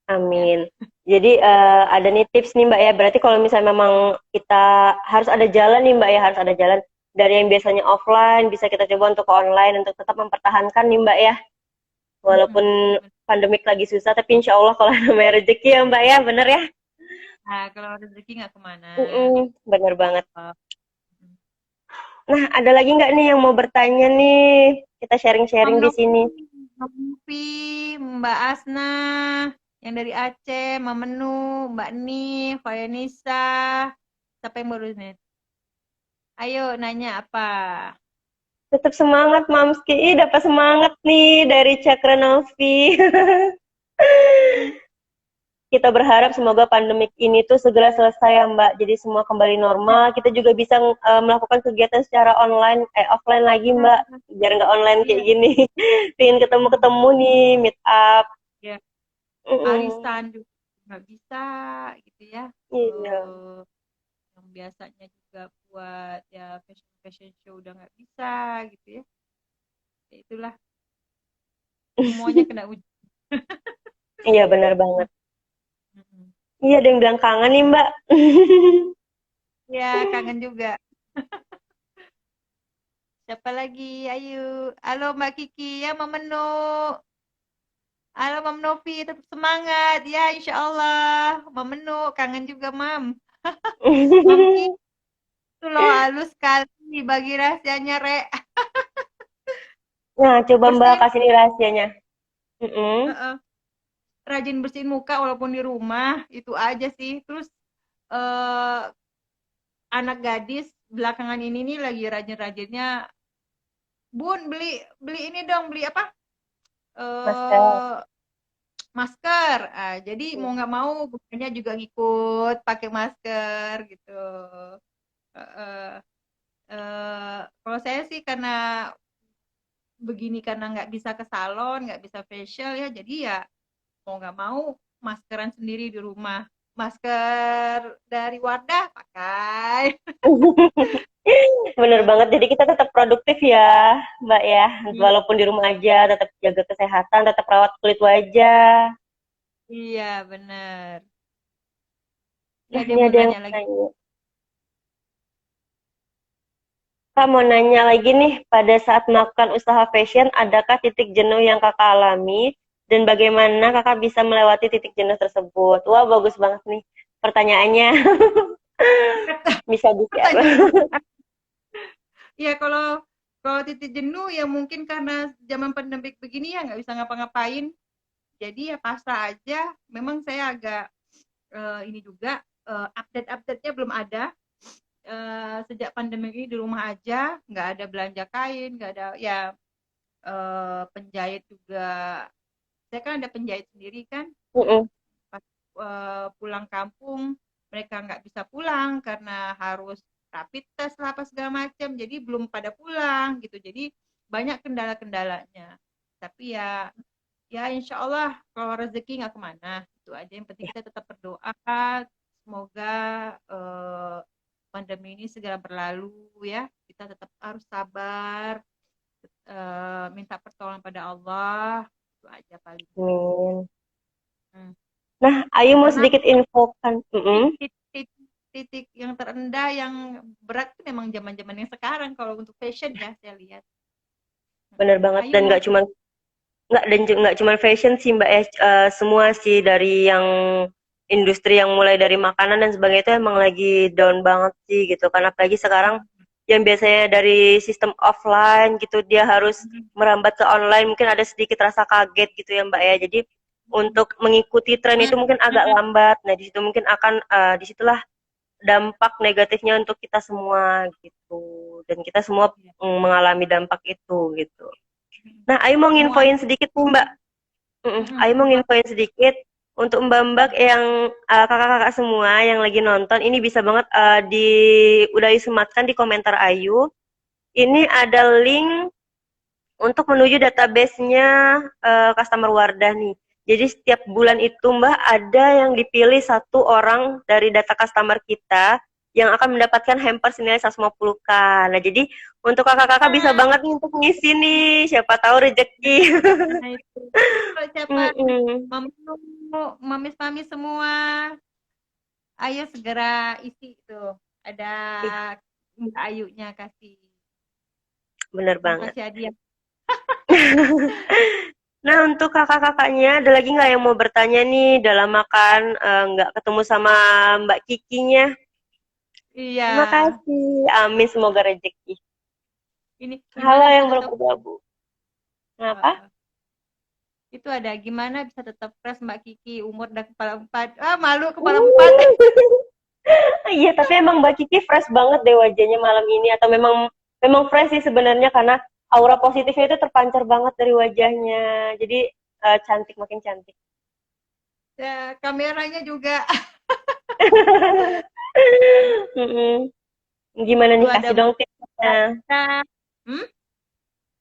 ya. amin. Jadi ada nih tips nih Mbak ya. Berarti kalau misalnya memang kita harus ada jalan nih Mbak ya, harus ada jalan dari yang biasanya offline bisa kita coba untuk ke online untuk tetap mempertahankan nih Mbak ya. Walaupun Mm-mm. pandemik lagi susah, tapi insya Allah kalau namanya rezeki ya Mbak ya, bener ya? Nah kalau rezeki nggak kemana. Bener banget. Uh, Nah, ada lagi nggak nih yang mau bertanya nih? Kita Om sharing-sharing di Novi, sini. Om Novi, Mbak Asna, yang dari Aceh, Mbak Menu, Mbak Ni, Fayanisa, siapa yang baru nih? Ayo nanya apa? Tetap semangat, Mamski. Ih, dapat semangat nih dari Cakra Novi. Kita berharap semoga pandemik ini tuh segera selesai ya Mbak. Jadi semua kembali Ya, normal. Kita juga bisa melakukan kegiatan secara online, offline lagi ya, Mbak. Biar nggak online kayak iya, gini. Pengen ketemu-ketemu nih, meet up. ya. Mm-mm. Arisan juga nggak bisa gitu ya. Iya. Eh, yang biasanya juga buat ya fashion fashion show udah nggak bisa gitu ya. Ya itulah semuanya kena uji. Iya benar banget. Mm-mm. Iya ada yang bilang kangen nih Mbak. Ya kangen juga. Siapa lagi? Ayo. Halo Mbak Kiki, ya Mam Meno. Halo Mam Novi, tetap semangat. Ya, insya Allah. Mam Meno, kangen juga Mam. Mam Kiki, itu loh halus sekali bagi rahasianya, Rek. Nah, coba Mbak Bersihin, kasih nih rahasianya. Mm-mm. heeh. Rajin bersihin muka walaupun di rumah, itu aja sih. Terus eh, anak gadis belakangan ini nih lagi rajin-rajinnya, Bun, beli beli ini dong, beli apa? Masker. Eh masker. Ah, jadi mau nggak mau bukanya juga ngikut pakai masker gitu. Eh, kalau saya sih karena begini karena nggak bisa ke salon, nggak bisa facial ya, jadi ya mau nggak mau maskeran sendiri di rumah. Masker dari Wardah pakai. Bener banget. Jadi kita tetap produktif ya, Mbak ya. I- Walaupun di rumah aja, tetap jaga kesehatan, tetap rawat kulit wajah. Iya, bener. Ini Nah, ada ini yang mau ada yang nanya mau lagi. nanya. Kak mau nanya lagi nih, pada saat melakukan usaha fashion, adakah titik jenuh yang kakak alami? Dan bagaimana kakak bisa melewati titik jenuh tersebut? Wah, bagus banget nih pertanyaannya. Bisa di-share. Pertanyaan. Ya kalau kalau titik jenuh ya mungkin karena zaman pandemik begini ya nggak bisa ngapa-ngapain. Jadi ya pasrah aja. Memang saya agak ini juga update-update-nya belum ada. Sejak pandemi ini di rumah aja, nggak ada belanja kain, nggak ada ya penjahit juga. Saya kan ada penjahit sendiri kan. Mm-mm. Pas pulang kampung mereka nggak bisa pulang karena harus rapid test lah apa segala macam. Jadi belum pada pulang gitu. Jadi banyak kendala-kendalanya. Tapi ya ya insya Allah kalau rezeki nggak kemana itu aja yang penting kita tetap berdoa semoga pandemi ini segera berlalu ya kita tetap harus sabar minta pertolongan pada Allah itu aja paling. Amin. Hmm. Nah, Ayu mau Karena sedikit infokan. Mm-mm. titik yang terendah yang berat itu memang zaman-zaman yang sekarang kalau untuk fashion ya saya lihat. Bener banget. Ayo Dan mau nggak cuma fashion sih Mbak ya. Semua sih dari yang industri yang mulai dari makanan dan sebagainya itu emang lagi down banget sih gitu. Karena apalagi sekarang yang biasanya dari sistem offline gitu dia harus merambat ke online mungkin ada sedikit rasa kaget gitu ya Mbak ya. Jadi untuk mengikuti tren itu mungkin agak lambat. Nah, di situ mungkin akan disitulah dampak negatifnya untuk kita semua gitu. Dan kita semua mengalami dampak itu gitu. Nah, Ayu mau semuanya. nginfoin sedikit nih Mbak. Ayu mau Apa? nginfoin sedikit untuk Mbak-mbak yang kakak-kakak semua yang lagi nonton, ini bisa banget udah disematkan di komentar Ayu. Ini ada link untuk menuju database-nya customer Wardah nih. Jadi setiap bulan itu Mbak ada yang dipilih satu orang dari data customer kita yang akan mendapatkan hamper senilai 150K. Nah, jadi untuk kakak-kakak bisa banget nih untuk ngisi nih, siapa tahu rezeki. Nah, itu. Kalau siapa Mm-mm. mau mamis-mamis semua, ayo segera isi tuh. Ada Ih, Mbak Ayunya kasih bener mau banget. kasih hadiah. Nah, untuk kakak-kakaknya, ada lagi nggak yang mau bertanya nih? Dalam makan nggak ketemu sama Mbak Kikinya. Iya. Terima kasih. Amin, semoga rezeki. Ini Halo gimana bisa yang tetap bergabung. Kenapa? eh, itu ada gimana bisa tetap fresh Mbak Kiki umur udah kepala empat. Ah, malu kepala empat. Iya, tapi emang Mbak Kiki fresh banget deh wajahnya malam ini. Atau memang memang fresh sih sebenarnya karena aura positifnya itu terpancar banget dari wajahnya. Jadi cantik, makin cantik. Ya, kameranya juga. Mm-mm. Gimana Itu nih? ada Kasih dong Mbak tipsnya. Ita. Hmm?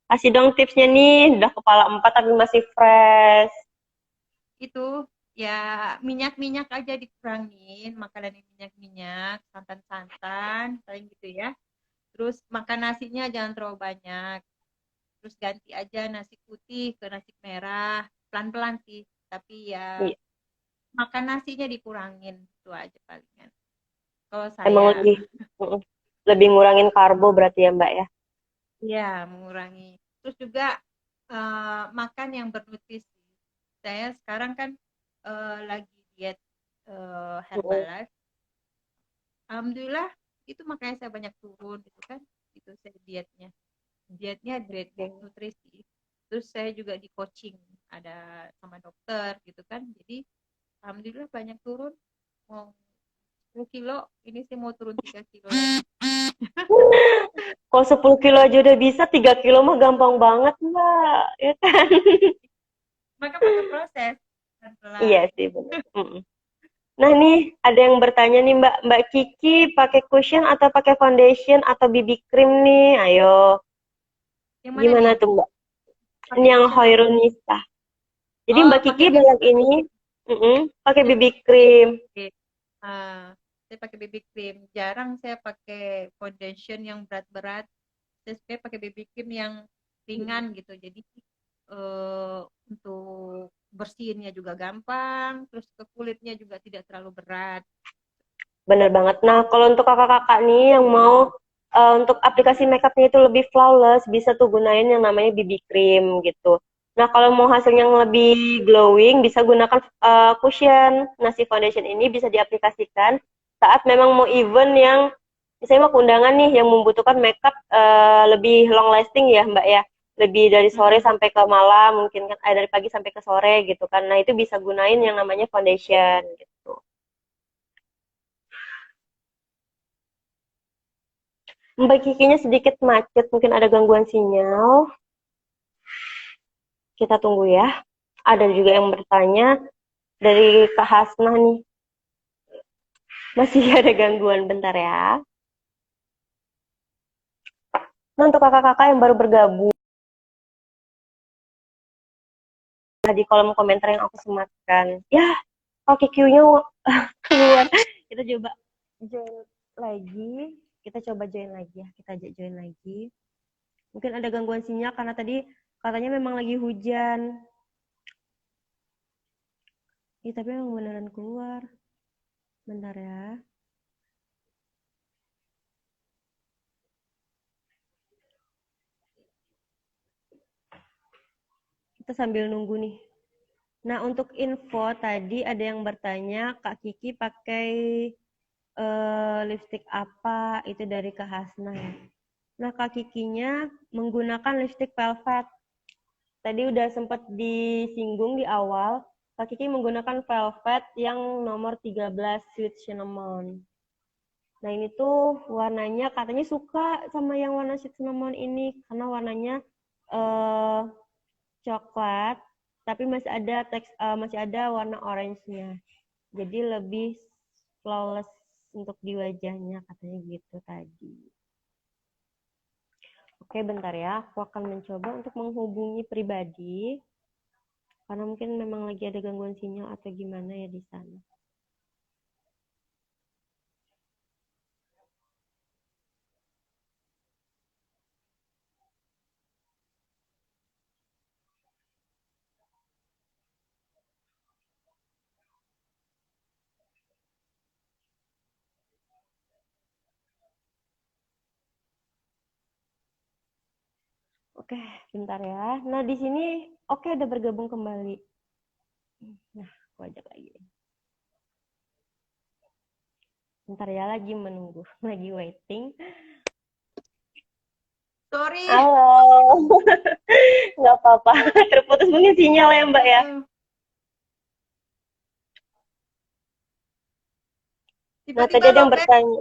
Kasih dong tipsnya nih, udah kepala empat tapi masih fresh. Itu ya minyak-minyak aja dikurangin, makanan yang minyak-minyak, santan-santan, paling gitu ya. Terus makan nasinya jangan terlalu banyak. Terus ganti aja nasi putih ke nasi merah, pelan-pelan sih. Tapi ya Iya, makan nasinya dikurangin, itu aja palingan. Kalau emang saya, lebih ngurangin karbo berarti ya Mbak ya. Ya, mengurangi. Terus juga makan yang bernutrisi. Saya sekarang kan lagi diet Mm-mm. Herbalife. Alhamdulillah itu makanya saya banyak turun gitu kan. Itu saya dietnya. Dietnya diet Oke. nutrisi. Terus saya juga di coaching ada sama dokter gitu kan. Jadi alhamdulillah banyak turun. Mau 10 kilo, ini saya mau turun 3 kilo lagi. Kalau 10 kilo aja udah bisa, 3 kilo mah gampang banget, Mbak. Ya kan? Maka pakai proses Iya pelan-pelan. sih, benar. Mm-mm. Nah nih, ada yang bertanya nih Mbak, Mbak Kiki pakai cushion atau pakai foundation atau BB cream nih? Ayo, Yang mana gimana nih? tuh Mbak? Ini Pakai yang cushion apa? Hoirunisa. Jadi Oh, Mbak pakai Kiki BB banyak ini, pakai cream. BB cream. Oke. Saya pakai BB cream. Jarang saya pakai foundation yang berat-berat. Saya suka pakai BB cream yang ringan gitu. Jadi untuk bersihinnya juga gampang, terus ke kulitnya juga tidak terlalu berat. Bener banget. Nah, kalau untuk kakak-kakak nih yang mau untuk aplikasi makeupnya itu lebih flawless, bisa tuh gunain yang namanya BB cream gitu. Nah, kalau mau hasilnya yang lebih glowing, bisa gunakan cushion. Nah, si foundation ini bisa diaplikasikan saat memang mau event yang, misalnya mau keundangan nih, yang membutuhkan makeup lebih long lasting ya, Mbak ya. Lebih dari sore Mm-mm. sampai ke malam, mungkin kan dari pagi sampai ke sore gitu kan. Nah, itu bisa gunain yang namanya foundation gitu. Mbak Kikinya sedikit macet, mungkin ada gangguan sinyal. Kita tunggu ya. Ada juga yang bertanya dari Kak Hasnah nih. Masih ada gangguan, bentar ya. Nah, untuk kakak-kakak yang baru bergabung di kolom komentar yang aku sematkan. Ya, oke Q-nya keluar. Kita coba join lagi. Kita coba join lagi ya. Kita ajak join lagi. Mungkin ada gangguan sinyal karena tadi katanya memang lagi hujan. Ih, tapi memang beneran keluar. Bentar ya. Kita sambil nunggu nih. Nah, untuk info tadi ada yang bertanya, Kak Kiki pakai lipstick apa? Itu dari Kak Hasna ya. Nah, Kak Kikinya menggunakan lipstick velvet. Tadi udah sempat disinggung di awal, Kak Kiki menggunakan velvet yang nomor 13 Sweet Cinnamon. Nah, ini tuh warnanya katanya suka sama yang warna Sweet Cinnamon ini karena warnanya eh coklat, tapi masih ada warna orange-nya. Jadi lebih flawless untuk di wajahnya katanya gitu tadi. Oke, bentar ya. Aku akan mencoba untuk menghubungi pribadi karena mungkin memang lagi ada gangguan sinyal atau gimana ya di sana. Oke, bentar ya. Nah, di sini oke udah bergabung kembali. Nah, aku ajak lagi. Bentar ya, lagi menunggu, lagi waiting. Sorry. Halo, nggak apa-apa. Terputus mungkin sinyal ya Mbak ya. Nah, tadi Tiba-tiba ada yang lowbat. bertanya.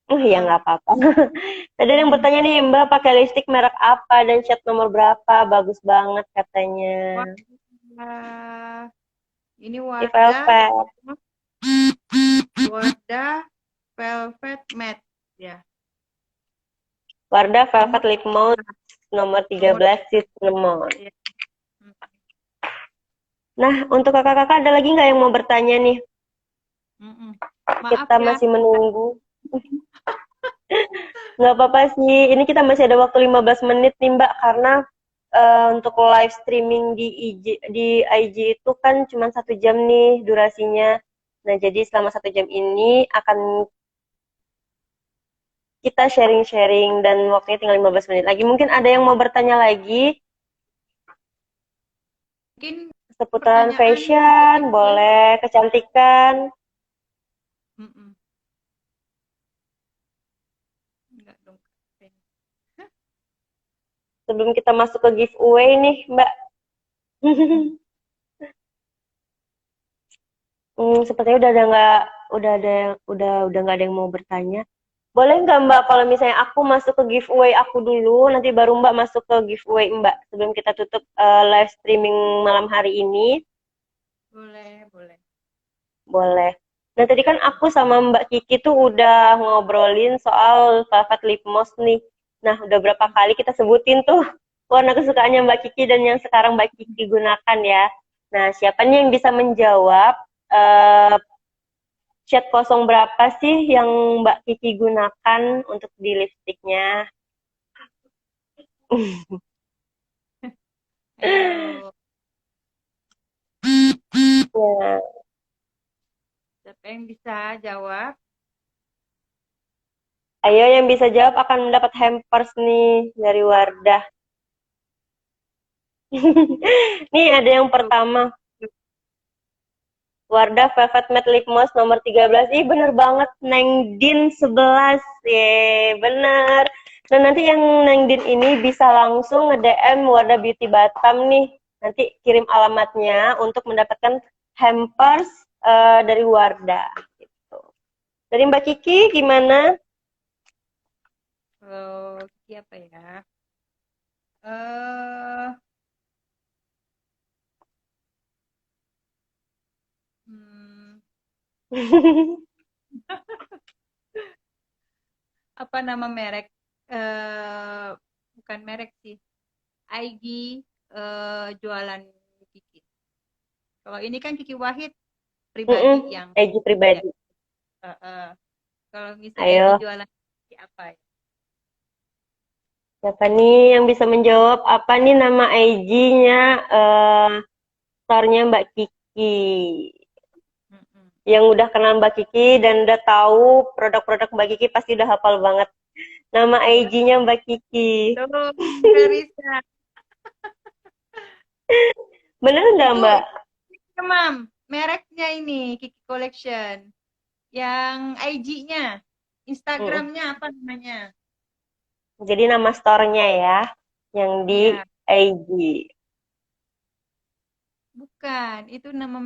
Ya Ah. nggak apa-apa. Tadi ada yang bertanya nih, Mbak pakai lipstick merek apa dan shade nomor berapa? Bagus banget katanya. Wah, ini Di Wardah, Velvet. Wardah Velvet Matte ya. Wardah Nomor Velvet Lip Mousse nomor nomor 13 Cinnamon. ya. Hmm. Nah, untuk kakak-kakak ada lagi nggak yang mau bertanya nih? Mm-mm. Maaf Kita ya. masih menunggu. Nggak apa-apa sih, ini kita masih ada waktu 15 menit nih Mbak, karena untuk live streaming di IG itu kan cuma 1 jam nih durasinya. Nah, jadi selama 1 jam ini akan kita sharing-sharing dan waktunya tinggal 15 menit lagi. Mungkin ada yang mau bertanya lagi Mungkin seputaran pertanyaan fashion, gitu. boleh kecantikan. Mm-mm. Enggak dong. Sebelum kita masuk ke giveaway nih, Mbak. Sepertinya udah nggak ada yang mau bertanya. Boleh nggak Mbak kalau misalnya aku masuk ke giveaway aku dulu, nanti baru Mbak masuk ke giveaway Mbak sebelum kita tutup live streaming malam hari ini? Boleh, boleh. Boleh. Nah tadi kan aku sama Mbak Kiki tuh udah ngobrolin soal Velvet Lip Gloss nih. Nah udah berapa kali kita sebutin tuh warna kesukaannya Mbak Kiki dan yang sekarang Mbak Kiki gunakan ya. Nah siapa nih yang bisa menjawab eh, shade kosong berapa sih yang Mbak Kiki gunakan untuk di lipstiknya? Ayo, Nah, siapa yang bisa jawab? ayo yang bisa jawab akan mendapat hampers nih dari Wardah. Nih ada yang Tuh. pertama. Wardah Velvet Matte Lip Gloss nomor 13. Ih bener banget, Nengdin 11. Ye, bener. Nah nanti yang Nengdin ini bisa langsung nge-DM Wardah Beauty Batam nih. Nanti kirim alamatnya untuk mendapatkan hampers dari Wardah. Gitu. Dari Mbak Kiki gimana? Kalau Kiki apa ya? Eh, hmm, apa nama merek? Eh, bukan merek sih. ID jualan Kiki. Kalau ini kan Kiki Wahid pribadi yang Eji ya. pribadi. Kalau misalnya ID Ayo, jualan Kiki apa ya? siapa nih yang bisa menjawab apa nih nama IG-nya store-nya Mbak Kiki? Mm-mm. Yang udah kenal Mbak Kiki dan udah tahu produk-produk Mbak Kiki pasti udah hafal banget nama IG-nya Mbak Kiki. Tuh, Clarissa. Bener nggak Itu Mbak? Mam, mereknya ini Kiki Collection. Yang IG-nya, Mm. Instagramnya apa namanya? Jadi nama store-nya ya, yang di Iya, IG. bukan. Itu nama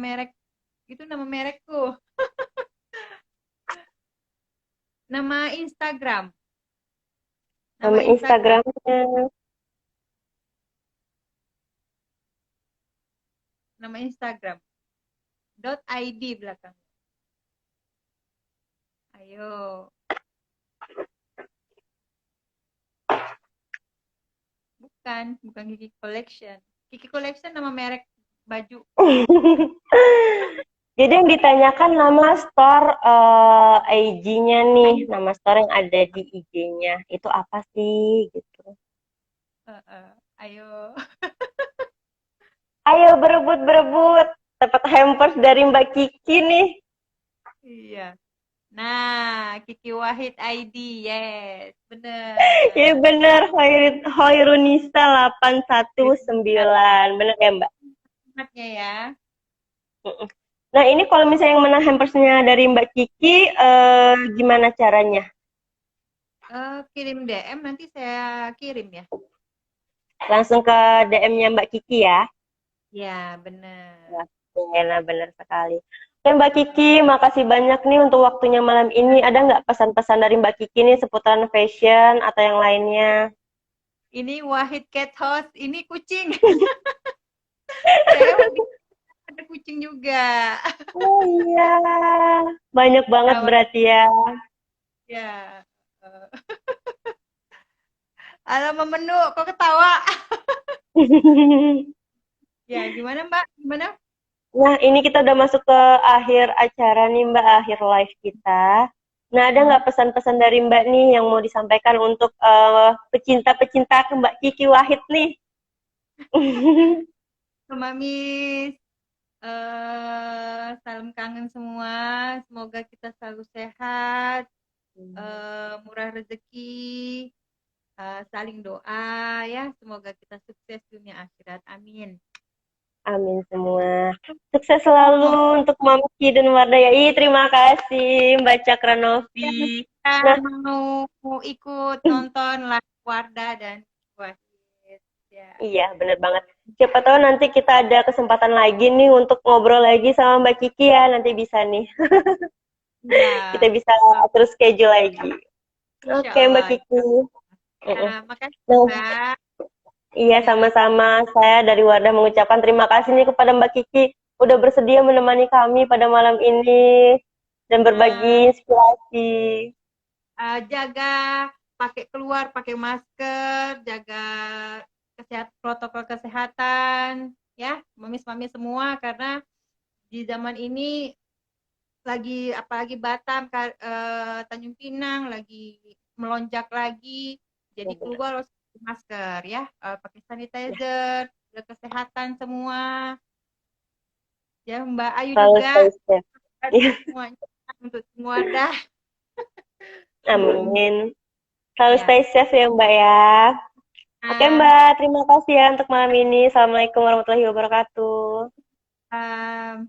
merekku. Nama Instagram. Nama Nama Instagram. Instagramnya. Nama Instagram. .id belakang. Ayo. Bukan Kiki Collection. Kiki Collection nama merek baju. Jadi yang ditanyakan nama store IG-nya nih, nama store yang ada di IG-nya. Itu apa sih gitu. Ayo. Ayo berebut-berebut. Dapat hampers dari Mbak Kiki nih. Iya. Nah, Kiki Wahid ID. Yes, bener. Ya benar, Hoirunisa 819. Benar ya Mbak? Alamatnya ya. Mm-mm. Nah ini kalau misalnya yang menang hampersnya dari Mbak Kiki, gimana caranya? Kirim DM nanti saya kirim ya. Langsung ke DM-nya Mbak Kiki ya? Ya, bener. Oke, nah benar sekali. Oke Mbak Kiki, makasih banyak nih untuk waktunya malam ini. Ada nggak pesan-pesan dari Mbak Kiki nih seputaran fashion atau yang lainnya? Ini Wahid Cat House, ini kucing. Saya ada kucing juga. Oh iya, banyak banget Kawan berarti ya. ya. Eh, Alamak menu, kok ketawa? Ya, gimana Mbak? Gimana? Nah, ini kita udah masuk ke akhir acara nih Mbak, akhir live kita. Nah, ada Hmm. nggak pesan-pesan dari Mbak nih yang mau disampaikan untuk pecinta-pecinta ke Mbak Kiki Wahid nih? Mamis, salam kangen semua. Semoga kita selalu sehat murah rezeki, saling doa ya. Semoga kita sukses dunia akhirat. Amin. Amin semua. Sukses selalu untuk Mamki dan Wardaya. Terima kasih Mbak Cakranovi. Kita Nah, mau ikut nonton live Wardah dan Wahid. Ya. iya bener banget. Siapa tahu nanti kita ada kesempatan lagi nih untuk ngobrol lagi sama Mbak Kiki ya. Nanti bisa nih. Ya, Kita bisa terus schedule lagi. insya Oke Mbak Allah. Kiki. Ya, makasih Nah, Mbak. iya, Ya, sama-sama. Saya dari Wardah mengucapkan terima kasih nih kepada Mbak Kiki udah bersedia menemani kami pada malam ini dan berbagi inspirasi. jaga pakai keluar pakai masker, jaga protokol kesehatan ya, mamis-mamis semua karena di zaman ini lagi apalagi Batam, Tanjung Pinang lagi melonjak lagi. Jadi Ya, benar. keluar harus pakai masker ya, pakai Ya, sanitizer, jaga kesehatan semua. Ya Mbak Ayu selalu juga stay safe. Iya, semuanya untuk semua dah. amin. Selalu Ya. stay safe ya Mbak ya. Oke Ah, Mbak, terima kasih ya untuk malam ini. Assalamualaikum warahmatullahi wabarakatuh. ah,